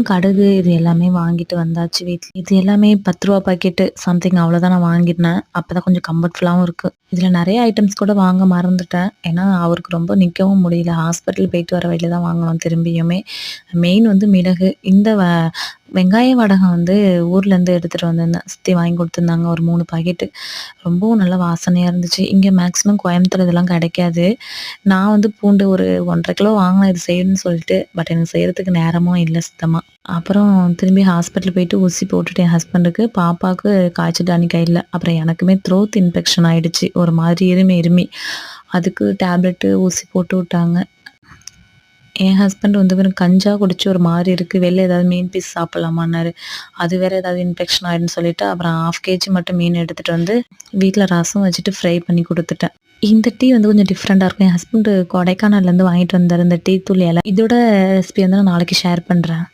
கடுகு இது எல்லாமே வாங்கிட்டு வந்தாச்சு வீட்ல. இது எல்லாமே ரூ. 10 பாக்கெட்டு சம்திங் அவ்வளோதான் நான் வாங்கியிருந்தேன். அப்பதான் கொஞ்சம் கம்ஃபர்ட்ஃபுல்லாவும் இருக்கு. இதுல நெறைய ஐட்டம்ஸ் கூட வாங்க மறந்துட்டேன். ஏன்னா, அவருக்கு ரொம்ப நிக்கவும் முடியல. ஹாஸ்பிட்டல் போயிட்டு வர வழியில தான் வாங்குனோம் திரும்பியுமே. மெயின் வந்து மிளகு. இந்த வெங்காய வடகம் வந்து ஊர்லேருந்து எடுத்துட்டு வந்திருந்தேன். சித்தி வாங்கி குடுத்துருந்தாங்க ஒரு 3 பாக்கெட்டு. ரொம்பவும் நல்லா வாசனையா இருந்துச்சு. இங்க மேக்ஸிமம் கோயம்புத்தூர் இதெல்லாம் கெடைக்காது. நான் வந்து பூண்டு ஒரு 1 1/2 கிலோ வாங்கினேன் இது செய்யணும்னு சொல்லிட்டு. பட் எனக்கு செய்றதுக்கு நேரமும் இல்ல சுத்தமா. அப்புறம் திரும்பி ஹாஸ்பிட்டல் போயிட்டு ஊசி போட்டுட்டு என் ஹஸ்பண்டுக்கு, பாப்பாவுக்கு காய்ச்சல் டானிக் இல்ல. அப்புறம் எனக்குமே த்ரோட் இன்ஃபெக்ஷன் ஆயிடுச்சு. ஒரு மாதிரி இருமி. அதுக்கு டேப்லெட்டு, ஊசி போட்டு விட்டாங்க. என் ஹஸ்பண்ட் வந்து வெறும் கஞ்சா குடிச்சு ஒரு மாரி இருக்கு. வெளில ஏதாவது மீன் பீஸ் சாப்பிடலாமான்னாரு. அது வேற ஏதாவது இன்ஃபெக்ஷன் ஆயிடும்னு சொல்லிட்டு, அப்புறம் 1/2 கேஜி மட்டும் மீன் எடுத்துட்டு வந்து, வீட்ல ரசம் வச்சுட்டு ஃப்ரை பண்ணி குடுத்துட்டேன். இந்த டீ வந்து கொஞ்சம் டிஃப்ரெண்டா இருக்கும். என் ஹஸ்பண்ட் கொடைக்கானல்லேருந்து வாங்கிட்டு வந்தாரு இந்த டீ தூள் இல. இதோட ரெசிபி வந்து நான் நாளைக்கு ஷேர் பண்றேன்.